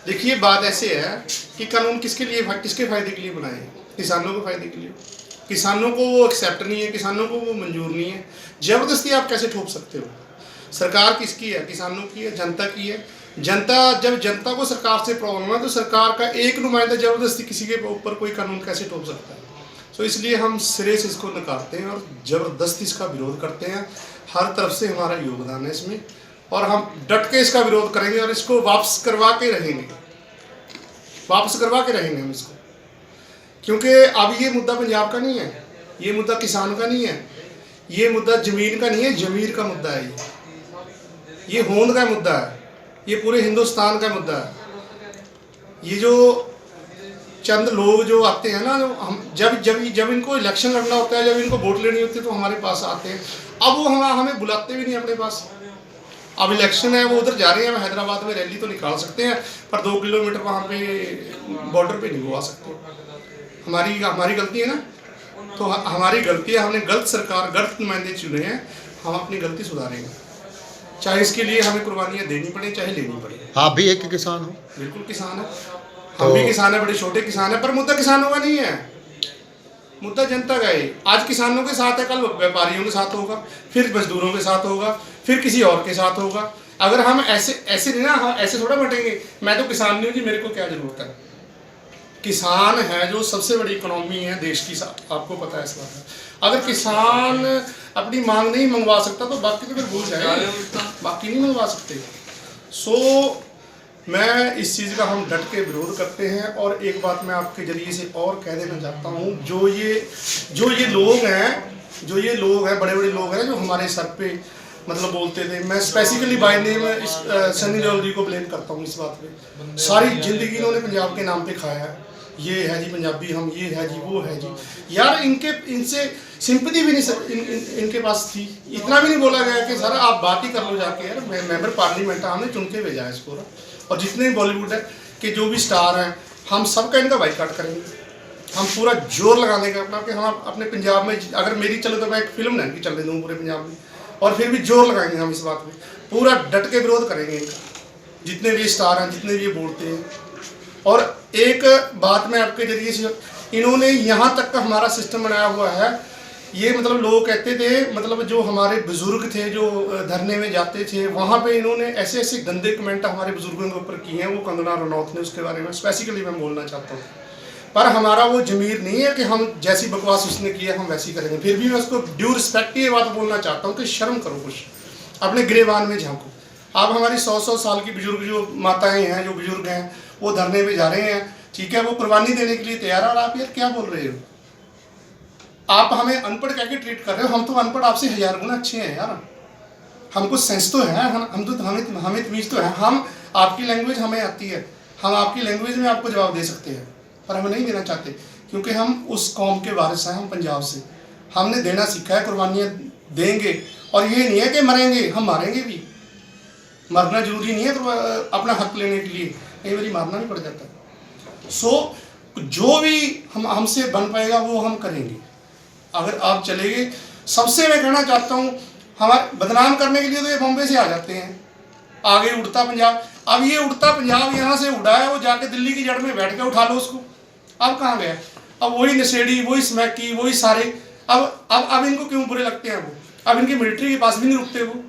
देखिए बात ऐसे है कि कानून किसके फायदे के लिए बनाए हैं? किसानों के फायदे के लिए। किसानों को वो एक्सेप्ट नहीं है, किसानों को वो मंजूर नहीं है। जबरदस्ती आप कैसे ठोक सकते हो? सरकार किसकी है? किसानों की है, जनता की है। जब जनता को सरकार से प्रॉब्लम है तो सरकार का एक नुमाइंदा जबरदस्ती किसी के ऊपर कोई कानून कैसे ठोक सकता है? तो इसलिए हम सिरे से इसको नकारते हैं और ज़बरदस्ती इसका विरोध करते हैं। हर तरफ से हमारा योगदान है इसमें और हम डट के इसका विरोध करेंगे और इसको वापस करवा के रहेंगे हम इसको। क्योंकि अब ये मुद्दा पंजाब का नहीं है, ये मुद्दा किसान का नहीं है, ये मुद्दा ज़मीन का नहीं है, ज़मीर का मुद्दा है। ये होंद का मुद्दा है, ये पूरे हिंदुस्तान का मुद्दा है। ये जो चंद लोग जो आते हैं ना, जो हम जब इनको इलेक्शन लड़ना होता है, जब इनको वोट लेनी होती है तो हमारे पास आते हैं। अब वो हमें बुलाते भी नहीं अपने पास। अब इलेक्शन है, वो उधर जा रहे हैं, हैदराबाद में रैली तो निकाल सकते हैं पर 2 किलोमीटर वहाँ पे बॉर्डर पे नहीं वो आ सकते। हमारी गलती है ना, तो हमारी गलती है, हमने गलत सरकार, गलत नुमाइंदे चुने हैं। हम अपनी गलती सुधारेंगे, चाहे इसके लिए हमें कुर्बानियाँ देनी पड़े, चाहे लेनी पड़े। आप भी एक किसान हो? बिल्कुल किसान है, हम भी किसान है, बड़े छोटे किसान है, पर मुद्दा किसानों का नहीं है, मुद्दा जनता का है। आज किसानों के साथ है, कल व्यापारियों के साथ होगा, फिर मजदूरों के साथ होगा, फिर किसी और के साथ होगा। अगर हम ऐसे नहीं ना, हम ऐसे थोड़ा बटेंगे, मैं तो किसान नहीं हूँ जी, मेरे को क्या जरूरत है। किसान है जो सबसे बड़ी इकोनॉमी है देश की, आपको पता है इस बात का। अगर किसान अपनी मांग नहीं मंगवा सकता तो बाकी तो फिर भूल जाए, बाकी नहीं मंगवा सकते। सो मैं इस चीज़ का हम डट के विरोध करते हैं। और एक बात मैं आपके जरिए से और कह देना चाहता हूँ, जो ये लोग हैं बड़े बड़े लोग हैं जो हमारे सर पे मतलब बोलते थे, मैं specifically by name Sunny Deol ji को ब्लेम करता हूँ इस बात पे। सारी जिंदगी इन्होंने पंजाब के नाम पे खाया है, ये है जी पंजाबी, हम ये है जी, वो है जी। यार इनसे सिंपैथी भी नहीं इनके पास थी, इतना भी नहीं बोला गया कि सर आप बात ही कर लो जाके, यार मेंबर पार्लियामेंट है, हमने चुन के भेजा है इसको। और जितने भी बॉलीवुड है कि जो भी स्टार हैं, हम सबका इनका बाइकआउट करेंगे। हम पूरा जोर लगा देंगे अपना कि हम अपने पंजाब में, अगर मेरी चले तो मैं एक फिल्म नहीं की चलने दूँ पूरे पंजाब में, और फिर भी जोर लगाएंगे हम इस बात पे, पूरा डट के विरोध करेंगे इनका, जितने भी स्टार हैं, जितने भी ये बोलते हैं। और एक बात मैं आपके जरिए से, इन्होंने यहाँ तक का हमारा सिस्टम बनाया हुआ है, ये मतलब लोग कहते थे, मतलब जो हमारे बुजुर्ग थे जो धरने में जाते थे, वहाँ पे इन्होंने ऐसे ऐसे गंदे कमेंट हमारे बुजुर्गों के ऊपर किए हैं। वो कंगना रनौत ने, उसके बारे में स्पेसिफिकली मैं बोलना चाहता हूँ। पर हमारा वो ज़मीर नहीं है कि हम जैसी बकवास उसने की है हम वैसी करेंगे। फिर भी मैं उसको ड्यू रिस्पेक्ट ये बात बोलना चाहता हूँ कि शर्म करो, कुछ अपने गिरेबान में झांको। आप हमारी 100-100 साल की बुजुर्ग जो माताएँ हैं, जो बुजुर्ग हैं, वो धरने पे जा रहे हैं, ठीक है, वो कुर्बानी देने के लिए तैयार है, और आप यार क्या बोल रहे हो? आप हमें अनपढ़ कह के ट्रीट कर रहे हो। हम तो अनपढ़ आपसे 1000 गुना अच्छे हैं यार, हमको सेंस तो है, हमें तमीज़ तो है। हम आपकी लैंग्वेज हमें आती है, हम आपकी लैंग्वेज में आपको जवाब दे सकते हैं, पर हम नहीं देना चाहते क्योंकि हम उस कौम के वारिस हैं, हम पंजाब से, हमने देना सीखा है, कुर्बानियाँ देंगे। और ये नहीं है कि मरेंगे, हम मारेंगे भी, मरना जरूरी नहीं है तो अपना हक लेने के लिए, कई बार मारना भी पड़ जाता है। सो जो भी हमसे बन पाएगा वो हम करेंगे। अगर आप चले गए, सबसे मैं कहना चाहता हूँ, हमारे बदनाम करने के लिए तो ये बॉम्बे से आ जाते हैं, आगे उड़ता पंजाब। अब ये उड़ता पंजाब यहाँ से उड़ा है, वो जाके दिल्ली की जड़ में बैठ के उठा लो उसको। अब कहाँ गया? अब वही नशेड़ी, वही स्मैकी, वही सारे। अब इनको क्यों बुरे लगते हैं वो? अब इनकी मिलिट्री के पास भी नहीं रुकते वो।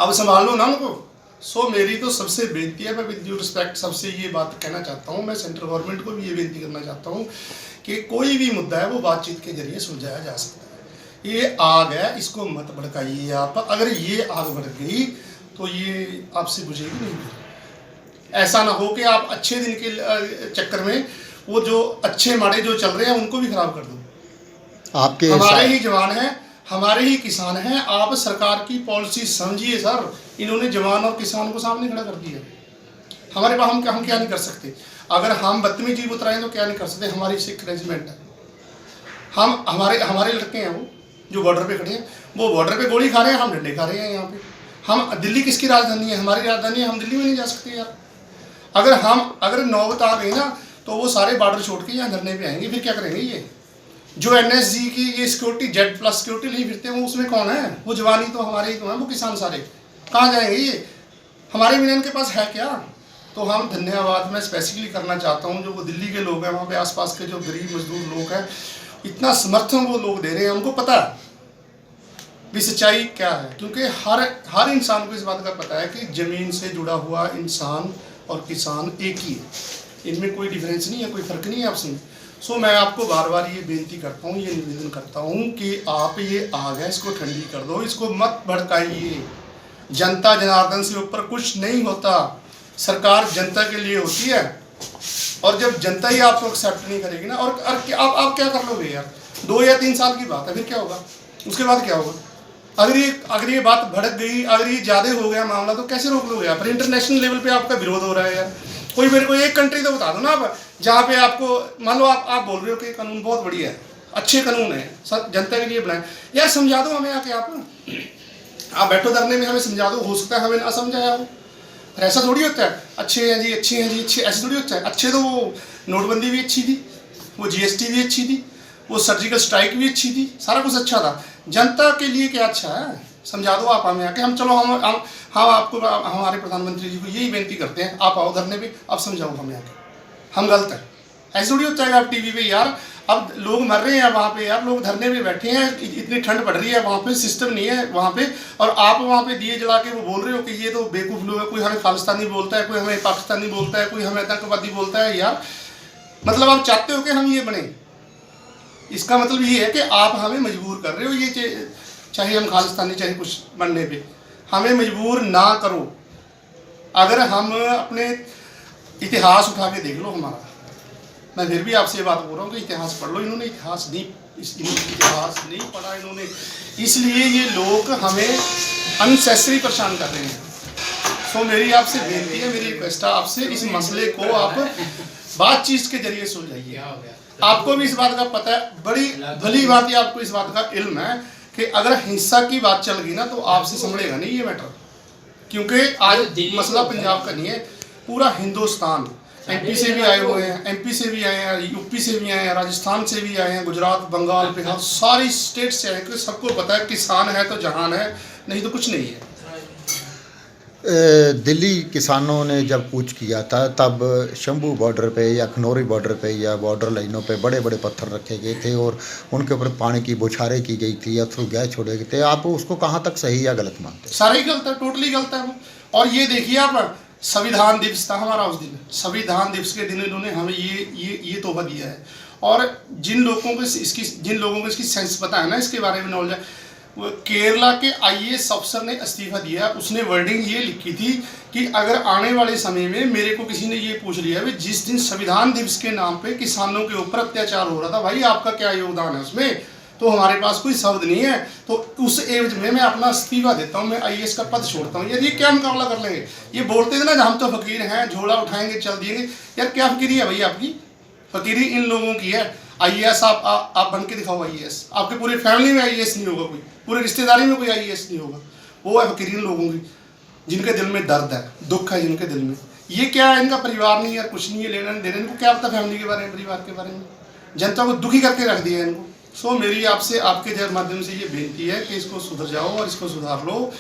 अब संभाल लो ना उनको। सो मेरी तो सबसे बेनती है, मैं विद ड्यू रिस्पेक्ट सबसे ये बात कहना चाहता हूँ, मैं सेंट्रल गवर्नमेंट को भी ये बेनती करना चाहता हूँ कि कोई भी मुद्दा है वो बातचीत के जरिए सुलझाया जा सकता है। ये आग है, इसको मत भड़काइए आप। अगर ये आग भड़क गई तो ये आपसे बुझेगी नहीं। ऐसा ना हो कि आप अच्छे दिन के चक्कर में वो जो अच्छे माड़े जो चल रहे हैं उनको भी खराब कर दो। आपके हमारे ही जवान हैं, हमारे ही किसान हैं, आप सरकार की पॉलिसी समझिए सर। इन्होंने जवान और किसान को सामने खड़ा कर दिया। हमारे पास हम क्या नहीं कर सकते? अगर हम बदतमीजी उतराएं तो क्या नहीं कर सकते? हमारी सिख रेजिमेंट है, हम हमारे लड़के हैं वो जो बॉर्डर पे खड़े हैं, वो बॉर्डर पे गोली खा रहे हैं, हम डंडे खा रहे हैं यहाँ पे। हम दिल्ली किसकी राजधानी है? हमारी राजधानी है, हम दिल्ली में नहीं जा सकते यार। अगर नौबत आ गई ना तो वो सारे बॉर्डर छोड़ के यहाँ धरने पे आएंगे, फिर क्या करेंगे? ये जो NSG की ये सिक्योरिटी, Z+ सिक्योरिटी नहीं फिरते वो, उसमें कौन है? वो जवानी तो हमारे ही तो हैं, वो किसान सारे कहाँ जाएंगे? ये हमारे बिना इनके पास है क्या? तो हम धन्यवाद मैं स्पेसिफिकली करना चाहता हूँ जो वो दिल्ली के लोग हैं, वहाँ पे आसपास के जो गरीब मजदूर लोग हैं, इतना समर्थन वो लोग दे रहे हैं, हमको पता है भी सच्चाई क्या है। क्योंकि हर इंसान को इस बात का पता है कि ज़मीन से जुड़ा हुआ इंसान और किसान एक ही है, इनमें कोई डिफरेंस नहीं है, कोई फ़र्क नहीं है आपस में। सो मैं आपको बार बार ये बेनती करता हूँ, ये निवेदन करता हूँ कि आप ये आग है इसको ठंडी कर दो, इसको मत भड़काइए। जनता जनार्दन से ऊपर कुछ नहीं होता, सरकार जनता के लिए होती है, और जब जनता ही आपको एक्सेप्ट नहीं करेगी ना, और आप क्या कर लोगे यार, 2 या 3 साल की बात है, फिर क्या होगा, उसके बाद क्या होगा? अगर ये बात भड़क गई, अगर ये ज़्यादा हो गया मामला, तो कैसे रोक लोगे आप? इंटरनेशनल लेवल पे आपका विरोध हो रहा है यार। कोई मेरे को एक कंट्री तो बता दो ना आप, जहाँ पे आपको मान लो आप बोल रहे हो कि कानून बहुत बढ़िया है, अच्छे कानून है, सब जनता के लिए बनाए, यार समझा दो हमें आके। आप बैठो धरने में, हमें समझा दो, हो सकता है हमें ना समझाया हो, पर ऐसा थोड़ी होता है अच्छे हैं जी, अच्छे हैं जी, अच्छे, ऐसे थोड़ी होता है। अच्छे तो वो नोटबंदी भी अच्छी थी, वो GST भी अच्छी थी, वो सर्जिकल स्ट्राइक भी अच्छी थी, सारा कुछ अच्छा था। जनता के लिए क्या अच्छा है, समझा दो आप हमें आके। हम चलो हम आपको, हमारे प्रधानमंत्री जी को यही बेनती करते हैं, आप आओ धरने पे, आप समझाओ हमें आके, हम गलत हैं। ऐसे थोड़ी होता है आप टीवी पे यार, अब लोग मर रहे हैं वहाँ पे यार, लोग धरने पे बैठे हैं, इतनी ठंड पड़ रही है वहाँ पे, सिस्टम नहीं है वहाँ पे, और आप वहाँ पे दिए जला के वो बोल रहे हो कि ये तो बेवकूफ़ लोग है, कोई हमें खालिस्तानी बोलता है, कोई हमें पाकिस्तानी बोलता है, कोई हमें आतंकवादी बोलता है। यार मतलब आप चाहते हो कि हम ये बने, इसका मतलब ये है कि आप हमें मजबूर कर रहे हो, ये चाहे हम खालिस्तानी चाहे कुछ बनने पे, हमें मजबूर ना करो। अगर हम अपने इतिहास उठा के देख लो हमारा, मैं फिर भी आपसे ये बात बोल रहा हूँ कि इतिहास पढ़ लो। इन्होंने इतिहास नहीं पढ़ा इन्होंने, इसलिए ये लोग हमें अननेसेसरी परेशान कर रहे हैं। तो मेरी आपसे बेनती है, मेरी रिक्वेस्ट है आपसे, इस मसले को आप बातचीत के जरिए सुलझाइए। आपको भी इस बात का पता है, बड़ी भली बात है, आपको इस बात का इल्म है कि अगर हिंसा की बात चल गई ना तो आपसे संभलेगा नहीं ये मैटर, क्योंकि आज मसला पंजाब का नहीं है, पूरा हिंदुस्तान, MP से भी आए हुए हैं, MP से भी आए हैं, UP से भी आए हैं, राजस्थान से भी आए हैं, गुजरात, बंगाल, बिहार, सारी स्टेट से आए हैं, क्योंकि सबको पता है किसान है तो जहान है, नहीं तो कुछ नहीं है। दिल्ली किसानों ने जब कूच किया था तब शंभू बॉर्डर पे या खनौरी बॉर्डर पे या बॉर्डर लाइनों पे बड़े बड़े पत्थर रखे गए थे और उनके ऊपर पानी की बौछारें की गई थी या थ्रू गैस छोड़े गए थे। आप उसको कहाँ तक सही या गलत मानते हैं? सारा ही गलत है, टोटली गलत है वो। और ये देखिए आप, संविधान दिवस था हमारा उस दिन, संविधान दिवस के दिन इन्होंने हमें ये तोहफा दिया है। और जिन लोगों को इसकी सेंस पता है ना, इसके बारे में नॉलेज है, वो केरला के IAS अफसर ने इस्तीफा दिया, उसने वर्डिंग ये लिखी थी कि अगर आने वाले समय में मेरे को किसी ने ये पूछ लिया है जिस दिन संविधान दिवस के नाम पे किसानों के ऊपर अत्याचार हो रहा था, भाई आपका क्या योगदान है उसमें, तो हमारे पास कोई शब्द नहीं है, तो उस एवज में मैं अपना इस्तीफा देता हूँ, मैं IAS का पद छोड़ता हूँ। यार ये क्या मुकाबला कर लेंगे? ये बोलते थे ना हम तो फकीर हैं, झोला उठाएंगे चल दिएंगे, यार क्या फकीरी है भाई आपकी? फकीरी इन लोगों की है। IAS आप बन के दिखाओ IAS, आपके पूरे फैमिली में IAS नहीं होगा, कोई पूरे रिश्तेदारी में कोई IAS नहीं होगा, वो है फकीरी इन लोगों की, जिनके दिल में दर्द है, दुख है जिनके दिल में। ये क्या है, इनका परिवार नहीं है, कुछ नहीं है, लेना देना, इनको क्या पता फैमिली के बारे में, परिवार के बारे में, जनता को दुखी करके रख दिया इनको। सो मेरी आपसे आपके माध्यम से ये बेनती है कि इसको सुधर जाओ और इसको सुधार लो।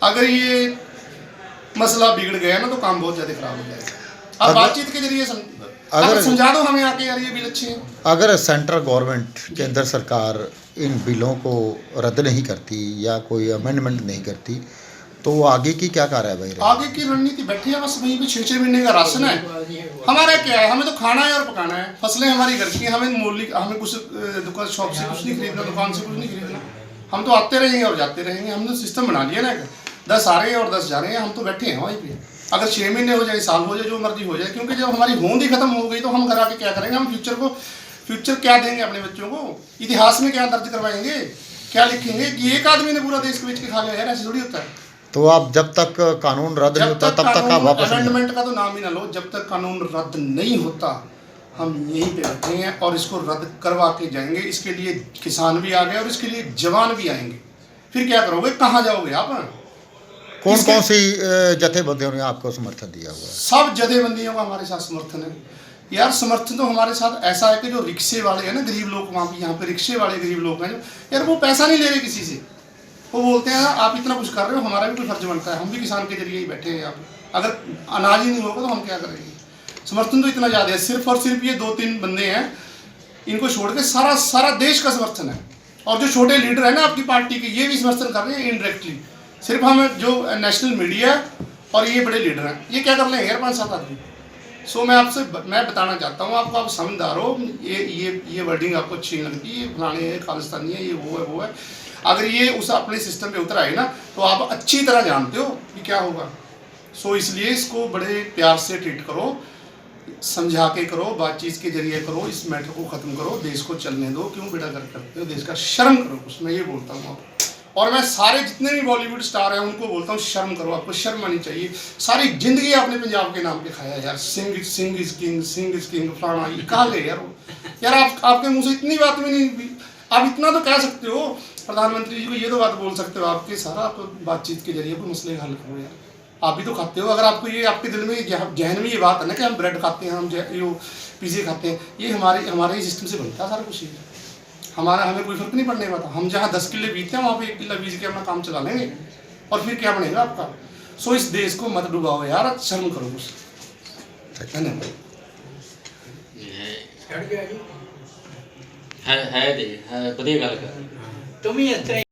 अगर ये मसला बिगड़ गया ना तो काम बहुत ज़्यादा खराब हो जाएगा। अब बातचीत के जरिए अगर समझा दो हमें आके, यार ये बिल अच्छे हैं। अगर सेंट्रल गवर्नमेंट केंद्र सरकार इन बिलों को रद्द नहीं करती या कोई अमेंडमेंट नहीं करती तो आगे की क्या कार्रवाई रहेगी? आगे की रणनीति बैठी है, बस वहीं पे 6-6 महीने का राशन है हमारा, क्या है, हमें तो खाना है और पकाना है, फसलें हमारी घर की हैं, हमें कुछ दुकान शॉप से कुछ नहीं खरीदना, दुकान से कुछ नहीं खरीदना, हम तो आते रहेंगे और जाते रहेंगे। हमने सिस्टम बना लिया ना, 10 आ रहे हैं और 10 जा रहे हैं, हम तो बैठे हैं वहीं पे। अगर 6 महीने हो जाए, साल हो जाए, जो मर्जी हो जाए, क्योंकि जब हमारी होंद ही खत्म हो गई तो हम घर आके क्या करेंगे? हम फ्यूचर क्या देंगे अपने बच्चों को? इतिहास में क्या दर्ज करवाएंगे, क्या लिखेंगे कि एक आदमी ने पूरा देश बेच के खा लिया? यार ऐसे थोड़ी होता है। तो आप जब तक कानून रद्द नहीं होता तब तक आप वापस अमेंडमेंट का तो नाम ही ना लो, जब तक कानून रद्द नहीं होता हम यहीं पे बैठे हैं और इसको रद्द करवा के जाएंगे। इसके लिए किसान भी आ गए और इसके लिए जवान भी आएंगे। फिर क्या करोगे, कहाँ जाओगे आप? कौन कौन सी जथेबंदियों ने आपको समर्थन दिया हुआ है? सब जथेबंदियों का हमारे साथ समर्थन है यार। समर्थन तो हमारे साथ ऐसा है कि जो रिक्शे वाले हैं ना, गरीब लोग, वहाँ पे यहाँ पे रिक्शे वाले गरीब लोग हैं जो, यार वो पैसा नहीं ले रहे किसी से, वो बोलते हैं आप इतना कुछ कर रहे हो, हमारा भी कोई फर्ज बनता है, हम भी किसान के जरिए ही बैठे हैं यहाँ पे। अगर अनाज ही नहीं होगा तो हम क्या करेंगे? समर्थन तो इतना ज़्यादा है, सिर्फ और सिर्फ ये 2-3 बंदे हैं, इनको छोड़ के सारा सारा देश का समर्थन है। और जो छोटे लीडर है ना आपकी पार्टी के, ये भी समर्थन कर रहे हैं इनडायरेक्टली। सिर्फ हम जो नेशनल मीडिया और ये बड़े लीडर हैं, ये क्या कर लेंगे यार 5-7 आदमी। सो मैं बताना चाहता हूँ आपको, आप समझदार हो, ये वर्डिंग आपको अच्छी नहीं लगती, ये फलाने है, खालिस्तानी है, ये वो है। अगर ये उस अपने सिस्टम पे उतर आए ना, तो आप अच्छी तरह जानते हो कि क्या होगा। सो इसलिए इसको बड़े प्यार से ट्रीट करो, समझा के करो, बातचीत के जरिए करो, इस मैटर को ख़त्म करो, देश को चलने दो। क्यों बेटा कर करते हो? देश का शर्म करो कुछ, मैं ये बोलता हूँ आपको। और मैं सारे जितने भी बॉलीवुड स्टार हैं उनको बोलता हूँ, शर्म करो, आपको शर्म आनी चाहिए। सारी जिंदगी आपने पंजाब के नाम पे खाया यार, सिंह इज किंग फलाना, ये कहाँ गए यार आप आपके मुंह से इतनी बात भी नहीं, आप इतना तो कह सकते हो प्रधानमंत्री जी को, ये तो बात बोल सकते हो आपके सारा, आप बातचीत के जरिए कोई मसले हल करो यार। आप भी तो खाते हो, अगर आपको ये आपके दिल में जहन में ये बात है ना कि हम ब्रेड खाते हैं, हम जो पिज़्ज़े खाते हैं, ये हमारे ही सिस्टम से बनता है सारा कुछ। हमें कोई फर्क नहीं पड़ने वाला। हम जहाँ 10 किले बीतते हैं वहाँ पे 1 किला बीज के अपना काम चला लेंगे, और फिर क्या बनेगा आपका? सो इस देश को मत डुबाओ यार, शर्म करो कुछ। धन्यवाद। है ਵਧੀਆ ਗੱਲ ਕਰ तुम ही इस तरह